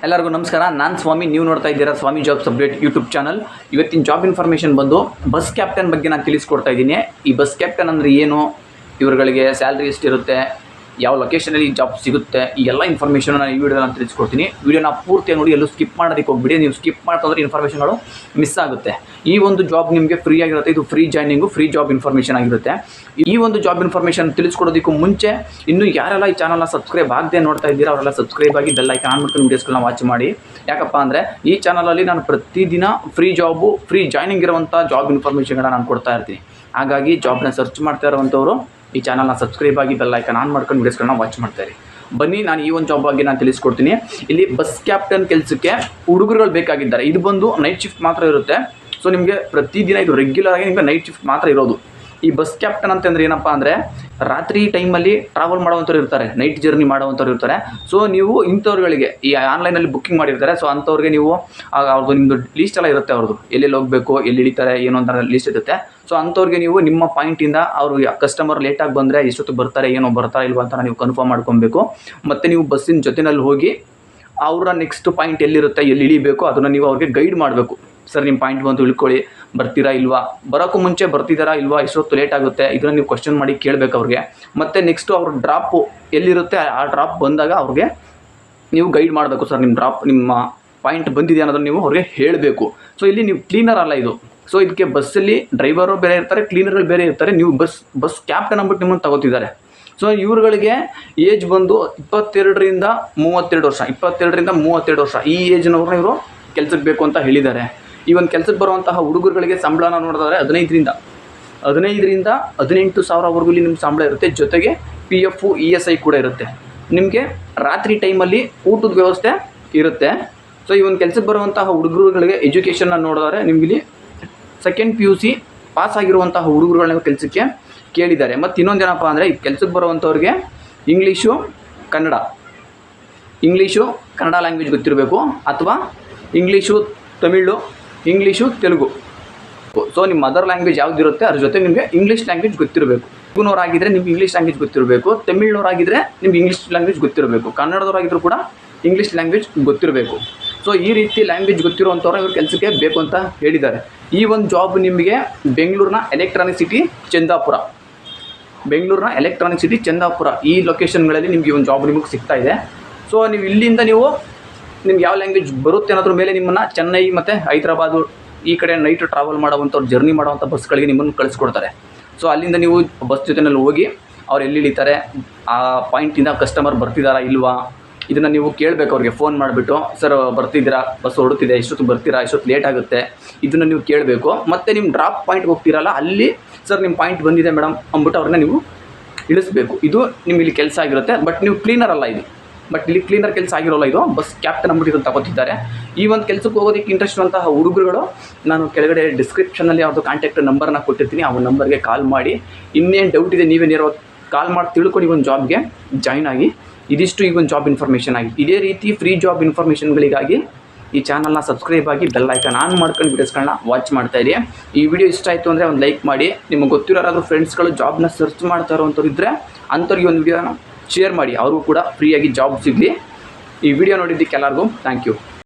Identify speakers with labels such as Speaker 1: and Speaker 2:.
Speaker 1: ಎಲ್ಲರಿಗೂ ನಮಸ್ಕಾರ. ನಾನು ಸ್ವಾಮಿ, ನೀವು ನೋಡ್ತಾ ಇದ್ದೀರಾ ಸ್ವಾಮಿ ಜಾಬ್ಸ್ ಅಪ್ಡೇಟ್ ಯೂಟ್ಯೂಬ್ ಚಾನಲ್. ಇವತ್ತಿನ ಜಾಬ್ ಇನ್ಫಾರ್ಮೇಷನ್ ಬಂದು ಬಸ್ ಕ್ಯಾಪ್ಟನ್ ಬಗ್ಗೆ ನಾನು ತಿಳಿಸ್ಕೊಡ್ತಾ ಇದ್ದೀನಿ. ಈ ಬಸ್ ಕ್ಯಾಪ್ಟನ್ ಅಂದರೆ ಏನು, ಇವರುಗಳಿಗೆ ಸ್ಯಾಲ್ರಿ ಎಷ್ಟಿರುತ್ತೆ, ಯಾವ ಲೊಕೇಶನಲ್ಲಿ ಜಾಬ್ ಸಿಗುತ್ತೆ, ಈ ಎಲ್ಲ ಇನ್ಫಾರ್ಮೇಷನ್ ನಾನು ಈ ವಿಡಿಯೋ ನಾನು ತಿಳಿಸ್ಕೊಡ್ತೀನಿ. ವಿಡಿಯೋನ ಪೂರ್ತಿಯಾಗಿ ನೋಡಿ, ಎಲ್ಲೂ ಸ್ಕಿಪ್ ಮಾಡೋದಕ್ಕೆ ಹೋಗ್ಬಿಡಿ. ನೀವು ಸ್ಕಿಪ್ ಮಾಡ್ತಂದ್ರೆ ಇನ್ಫಾರ್ಮೇಷನ್ಗಳು ಮಿಸ್ ಆಗುತ್ತೆ. ಈ ಒಂದು ಜಾಬ್ ನಿಮಗೆ ಫ್ರೀ ಆಗಿರುತ್ತೆ. ಇದು free joining, free job information ಆಗಿರುತ್ತೆ. ಈ ಒಂದು ಜಾಬ್ ಇನ್ಫಾರ್ಮೇಷನ್ ತಿಳಿಸ್ಕೊಡೋದಕ್ಕೂ ಮುಂಚೆ ಇನ್ನೂ ಯಾರೆಲ್ಲ ಈ ಚಾನಲ್ನ ಸಬ್ಸ್ಕ್ರೈಬ್ ಆಗದೆ ನೋಡ್ತಾ ಇದ್ದೀರಾ ಅವರೆಲ್ಲ ಸಬ್ಸ್ಕ್ರೈಬ್ ಆಗಿ ಬೆಲ್ ಐಕಾನ್ ಆನ್ ಮಾಡ್ಕೊಂಡು ವೀಡಿಯೋಸ್ಗಳನ್ನ ವಾಚ್ ಮಾಡಿ. ಯಾಕಪ್ಪ ಅಂದರೆ ಈ ಚಾನಲಲ್ಲಿ ನಾನು ಪ್ರತಿದಿನ ಫ್ರೀ ಜಾಬು, ಫ್ರೀ ಜಾಯ್ನಿಂಗ್ ಇರುವಂಥ ಜಾಬ್ ಇನ್ಫಾರ್ಮೇಷನ್ಗಳನ್ನ ನಾನು ಕೊಡ್ತಾ ಇರ್ತೀನಿ. ಹಾಗಾಗಿ ಜಾಬ್ನ ಸರ್ಚ್ ಮಾಡ್ತಾ ಇರುವಂಥವ್ರು ಈ ಚಾನಲ್ನ ಸಬ್ಸ್ಕ್ರೈಬ್ ಆಗಿ ಬೆಲ್ ಐಕಾನ್ ಆನ್ ಮಾಡ್ಕೊಂಡು ವೀಡಿಯೋಸ್ಗಳನ್ನ ವಾಚ್ ಮಾಡ್ತಾರೆ. ಬನ್ನಿ, ನಾನು ಈ ಒಂದು ಜಾಬ್ ಬಗ್ಗೆ ನಾನು ತಿಳಿಸ್ಕೊಡ್ತೀನಿ. ಇಲ್ಲಿ ಬಸ್ ಕ್ಯಾಪ್ಟನ್ ಕೆಲಸಕ್ಕೆ ಹುಡುಗರುಗಳು ಬೇಕಾಗಿದ್ದಾರೆ. ಇದು ಬಂದು ನೈಟ್ ಶಿಫ್ಟ್ ಮಾತ್ರ ಇರುತ್ತೆ. ಸೊ ನಿಮಗೆ ಪ್ರತಿದಿನ ಇದು ರೆಗ್ಯುಲರ್ ಆಗಿ ನಿಮಗೆ ನೈಟ್ ಶಿಫ್ಟ್ ಮಾತ್ರ ಇರೋದು. ಈ ಬಸ್ ಕ್ಯಾಪ್ಟನ್ ಅಂತಂದರೆ ಏನಪ್ಪ ಅಂದರೆ, ರಾತ್ರಿ ಟೈಮಲ್ಲಿ ಟ್ರಾವೆಲ್ ಮಾಡೋವಂಥವ್ರು ಇರ್ತಾರೆ, ನೈಟ್ ಜರ್ನಿ ಮಾಡೋವಂಥವ್ರು ಇರ್ತಾರೆ. ಸೊ ನೀವು ಇಂಥವ್ರುಗಳಿಗೆ ಈ ಆನ್ಲೈನಲ್ಲಿ ಬುಕ್ಕಿಂಗ್ ಮಾಡಿರ್ತಾರೆ. ಸೊ ಅಂಥವ್ರಿಗೆ ನೀವು ಅವ್ರದ್ದು ನಿಮ್ಮದು ಲೀಸ್ಟ್ ಎಲ್ಲ ಇರುತ್ತೆ, ಅವ್ರದ್ದು ಎಲ್ಲೆಲ್ಲಿ ಹೋಗಬೇಕು, ಎಲ್ಲಿ ಇಳಿತಾರೆ, ಏನು ಅಂತ ಲೀಸ್ಟ್ ಇರುತ್ತೆ. ಸೊ ಅಂಥವ್ರಿಗೆ ನೀವು ನಿಮ್ಮ ಪಾಯಿಂಟಿಂದ ಅವರು ಕಸ್ಟಮರ್ ಲೇಟಾಗಿ ಬಂದರೆ ಎಷ್ಟೊತ್ತು ಬರ್ತಾರೆ, ಏನೋ ಬರ್ತಾರೆ ಇಲ್ವ ಅಂತ ನೀವು ಕನ್ಫರ್ಮ್ ಮಾಡ್ಕೊಬೇಕು. ಮತ್ತು ನೀವು ಬಸ್ಸಿನ ಜೊತೆಯಲ್ಲಿ ಹೋಗಿ ಅವರ ನೆಕ್ಸ್ಟ್ ಪಾಯಿಂಟ್ ಎಲ್ಲಿರುತ್ತೆ, ಎಲ್ಲಿ ಇಳಿಬೇಕು ಅದನ್ನು ನೀವು ಅವ್ರಿಗೆ ಗೈಡ್ ಮಾಡಬೇಕು. ಸರ್, ನಿಮ್ಮ ಪಾಯಿಂಟ್ ಬಂತು, ಇಳ್ಕೊಳ್ಳಿ, ಬರ್ತೀರಾ ಇಲ್ವಾ, ಬರೋಕ್ಕೂ ಮುಂಚೆ ಬರ್ತಿದ್ದಾರಾ ಇಲ್ವಾ, ಎಷ್ಟೊತ್ತು ಲೇಟ್ ಆಗುತ್ತೆ, ಇದನ್ನು ನೀವು ಕ್ವಶನ್ ಮಾಡಿ ಕೇಳಬೇಕು ಅವ್ರಿಗೆ. ಮತ್ತು ನೆಕ್ಸ್ಟು ಅವ್ರ ಡ್ರಾಪು ಎಲ್ಲಿರುತ್ತೆ, ಆ ಡ್ರಾಪ್ ಬಂದಾಗ ಅವ್ರಿಗೆ ನೀವು ಗೈಡ್ ಮಾಡಬೇಕು. ಸರ್, ನಿಮ್ಮ ಪಾಯಿಂಟ್ ಬಂದಿದೆ ಅನ್ನೋದನ್ನು ನೀವು ಅವ್ರಿಗೆ ಹೇಳಬೇಕು. ಸೊ ಇಲ್ಲಿ ನೀವು ಕ್ಲೀನರ್ ಅಲ್ಲ ಇದು. ಸೊ ಇದಕ್ಕೆ ಬಸ್ಸಲ್ಲಿ ಡ್ರೈವರು ಬೇರೆ ಇರ್ತಾರೆ, ಕ್ಲೀನರ್ಗಳು ಬೇರೆ ಇರ್ತಾರೆ. ನೀವು ಬಸ್ ಕ್ಯಾಪ್ಟನ್ ಅಂದ್ಬಿಟ್ಟು ನಿಮ್ಮನ್ನು ತಗೋತಿದ್ದಾರೆ. ಸೊ ಇವ್ರುಗಳಿಗೆ ಏಜ್ ಬಂದು 22ರಿಂದ 32 ವರ್ಷ, 22ರಿಂದ 32 ವರ್ಷ ಈ ಏಜ್ನವ್ರನ್ನ ಇವರು ಕೆಲಸಕ್ಕೆ ಬೇಕು ಅಂತ ಹೇಳಿದ್ದಾರೆ. ಈ ಒಂದು ಕೆಲಸಕ್ಕೆ ಬರುವಂತಹ ಹುಡುಗರುಗಳಿಗೆ ಸಂಬಳನ ನೋಡಿದ್ರೆ 15ರಿಂದ 18,000ವರೆಗೂ ಇಲ್ಲಿ ನಿಮ್ಮ ಸಂಬಳ ಇರುತ್ತೆ. ಜೊತೆಗೆ PF ESI ಕೂಡ ಇರುತ್ತೆ. ನಿಮಗೆ ರಾತ್ರಿ ಟೈಮಲ್ಲಿ ಊಟದ ವ್ಯವಸ್ಥೆ ಇರುತ್ತೆ. ಸೊ ಈ ಒಂದು ಕೆಲಸಕ್ಕೆ ಬರುವಂತಹ ಹುಡುಗರುಗಳಿಗೆ ಎಜುಕೇಷನ್ನ ನೋಡಿದ್ರೆ ನಿಮಗಿಲ್ಲಿ ಸೆಕೆಂಡ್ PUC ಪಾಸ್ ಆಗಿರುವಂತಹ ಹುಡುಗರುಗಳನ್ನ ಕೆಲಸಕ್ಕೆ ಕೇಳಿದ್ದಾರೆ. ಮತ್ತು ಇನ್ನೊಂದೇನಪ್ಪ ಅಂದರೆ, ಈ ಕೆಲಸಕ್ಕೆ ಬರುವಂಥವ್ರಿಗೆ ಇಂಗ್ಲೀಷು ಕನ್ನಡ ಲ್ಯಾಂಗ್ವೇಜ್ ಗೊತ್ತಿರಬೇಕು, ಅಥವಾ English Tamil, English Telugu. So ನಿಮ್ಮ ಮದರ್ ಲ್ಯಾಂಗ್ವೇಜ್ ಯಾವುದಿರುತ್ತೆ ಅದ್ರ ಜೊತೆ ನಿಮಗೆ ಇಂಗ್ಲೀಷ್ ಲ್ಯಾಂಗ್ವೇಜ್ ಗೊತ್ತಿರಬೇಕು. ತೆಲುಗುನವರಾಗಿದ್ದರೆ ನಿಮ್ಗೆ ಇಂಗ್ಲೀಷ್ ಲ್ಯಾಂಗ್ವೇಜ್ ಗೊತ್ತಿರಬೇಕು, ತಮಿಳ್ನವರಾಗಿದ್ದರೆ ನಿಮ್ಗೆ ಇಂಗ್ಲೀಷ್ ಲ್ಯಾಂಗ್ವೇಜ್ ಗೊತ್ತಿರಬೇಕು, ಕನ್ನಡದವರಾಗಿದ್ದರೂ ಕೂಡ ಇಂಗ್ಲೀಷ್ ಲ್ಯಾಂಗ್ವೇಜ್ ಗೊತ್ತಿರಬೇಕು. ಸೊ ಈ ರೀತಿ ಲ್ಯಾಂಗ್ವೇಜ್ ಗೊತ್ತಿರುವಂಥವ್ರು ಇವ್ರ ಕೆಲಸಕ್ಕೆ ಬೇಕು ಅಂತ ಹೇಳಿದ್ದಾರೆ. ಈ ಒಂದು ಜಾಬ್ ನಿಮಗೆ ಬೆಂಗಳೂರಿನ ಎಲೆಕ್ಟ್ರಾನಿಕ್ ಸಿಟಿ ಚಂದಾಪುರ ಈ ಲೊಕೇಶನ್ಗಳಲ್ಲಿ ನಿಮಗೆ ಒಂದು ಜಾಬ್ ನಿಮಗೆ ಸಿಗ್ತಾ ಇದೆ. ಸೊ ನೀವು ಇಲ್ಲಿಂದ ನಿಮ್ಗೆ ಯಾವ ಲ್ಯಾಂಗ್ವೇಜ್ ಬರುತ್ತೆ ಅನ್ನೋದ್ರ ಮೇಲೆ ನಿಮ್ಮನ್ನು ಚೆನ್ನೈ ಮತ್ತು ಹೈದರಾಬಾದು ಈ ಕಡೆ ನೈಟ್ ಟ್ರಾವೆಲ್ ಮಾಡೋವಂಥವ್ರು, ಜರ್ನಿ ಮಾಡೋವಂಥ ಬಸ್ಗಳಿಗೆ ನಿಮ್ಮನ್ನು ಕಳಿಸ್ಕೊಡ್ತಾರೆ. ಸೊ ಅಲ್ಲಿಂದ ನೀವು ಬಸ್ ಜೊತೆಯಲ್ಲಿ ಹೋಗಿ ಅವ್ರು ಎಲ್ಲಿ ಇಳಿತಾರೆ, ಆ ಪಾಯಿಂಟಿಂದ ಕಸ್ಟಮರ್ ಬರ್ತಿದ್ದಾರಾ ಇಲ್ವಾ ಇದನ್ನು ನೀವು ಕೇಳಬೇಕು. ಅವ್ರಿಗೆ ಫೋನ್ ಮಾಡಿಬಿಟ್ಟು, ಸರ್ ಬರ್ತಿದ್ದೀರಾ, ಬಸ್ ಹೊರಡ್ತಿದೆ, ಇಷ್ಟೊತ್ತು ಬರ್ತೀರಾ, ಇಷ್ಟೊತ್ತು ಲೇಟ್ ಆಗುತ್ತೆ, ಇದನ್ನು ನೀವು ಕೇಳಬೇಕು. ಮತ್ತು ನಿಮ್ಮ ಡ್ರಾಪ್ ಪಾಯಿಂಟ್ಗೆ ಹೋಗ್ತಿರಲ್ಲ, ಅಲ್ಲಿ ಸರ್ ನಿಮ್ಮ ಪಾಯಿಂಟ್ ಬಂದಿದೆ ಮೇಡಮ್ ಅಂದ್ಬಿಟ್ಟು ಅವ್ರನ್ನ ನೀವು ಇಳಿಸ್ಬೇಕು. ಇದು ನಿಮಗೆ ಇಲ್ಲಿ ಕೆಲಸ ಆಗಿರುತ್ತೆ. ಬಟ್ ನೀವು ಕ್ಲೀನರ್ ಅಲ್ಲ ಇದು. ಬಟ್ ಇಲ್ಲಿ ಕ್ಲೀನರ್ ಕೆಲಸ ಆಗಿರೋಲ್ಲ, ಇದು ಬಸ್ ಕ್ಯಾಪ್ಟನ್ ಅಂದ್ಬಿಟ್ಟು ಇದನ್ನು ತಗೋತಿದ್ದಾರೆ. ಈ ಒಂದು ಕೆಲಸಕ್ಕೆ ಹೋಗೋದಕ್ಕೆ ಇಂಟ್ರೆಸ್ಟ್ ಇರುವಂತಹ ಹುಡುಗರುಗಳು ನಾನು ಕೆಳಗಡೆ ಡಿಸ್ಕ್ರಿಪ್ಷನಲ್ಲಿ ಅವ್ರದ್ದು ಕಾಂಟ್ಯಾಕ್ಟ್ ನಂಬರ್ನ ಕೊಟ್ಟಿರ್ತೀನಿ. ಆ ಒಂದು ನಂಬರ್ಗೆ ಕಾಲ್ ಮಾಡಿ ಇನ್ನೇನು ಡೌಟ್ ಇದೆ ನೀವೇ ನೇರವಾಗಿ ಕಾಲ್ ಮಾಡಿ ತಿಳ್ಕೊಂಡು ಈ ಒಂದು ಜಾಬ್ಗೆ ಜಾಯ್ನ್ ಆಗಿ. ಇದಿಷ್ಟು ಈ ಒಂದು ಜಾಬ್ ಇನ್ಫಾರ್ಮೇಷನ್ ಆಗಿ. ಇದೇ ರೀತಿ ಫ್ರೀ ಜಾಬ್ ಇನ್ಫಾರ್ಮೇಷನ್ಗಳಿಗಾಗಿ ಈ ಚಾನಲ್ನ ಸಬ್ಸ್ಕ್ರೈಬ್ ಆಗಿ ಬೆಲ್ ಐಕಾನ್ ಆನ್ ಮಾಡ್ಕೊಂಡು ವೀಡಿಯೋಸ್ಗಳನ್ನ ವಾಚ್ ಮಾಡ್ತಾ ಇರಿ. ಈ ವಿಡಿಯೋ ಇಷ್ಟ ಆಯಿತು ಅಂದರೆ ಒಂದು ಲೈಕ್ ಮಾಡಿ. ನಿಮಗೆ ಗೊತ್ತಿರೋ ಯಾರಾದರೂ ಫ್ರೆಂಡ್ಸ್ಗಳು ಜಾಬ್ನ ಸರ್ಚ್ ಮಾಡ್ತಾ ಇರೋವಂಥವ್ರು ಇದ್ದರೆ ಅಂಥವ್ರಿಗೆ ಒಂದು ವಿಡಿಯೋನ ಶೇರ್ ಮಾಡಿ, ಅವ್ರಿಗೂ ಕೂಡ ಫ್ರೀಯಾಗಿ ಜಾಬ್ ಸಿಗಲಿ. ಈ ವಿಡಿಯೋ ನೋಡಿದ್ದಕ್ಕೆ ಎಲ್ಲರಿಗೂ ಥ್ಯಾಂಕ್ ಯು.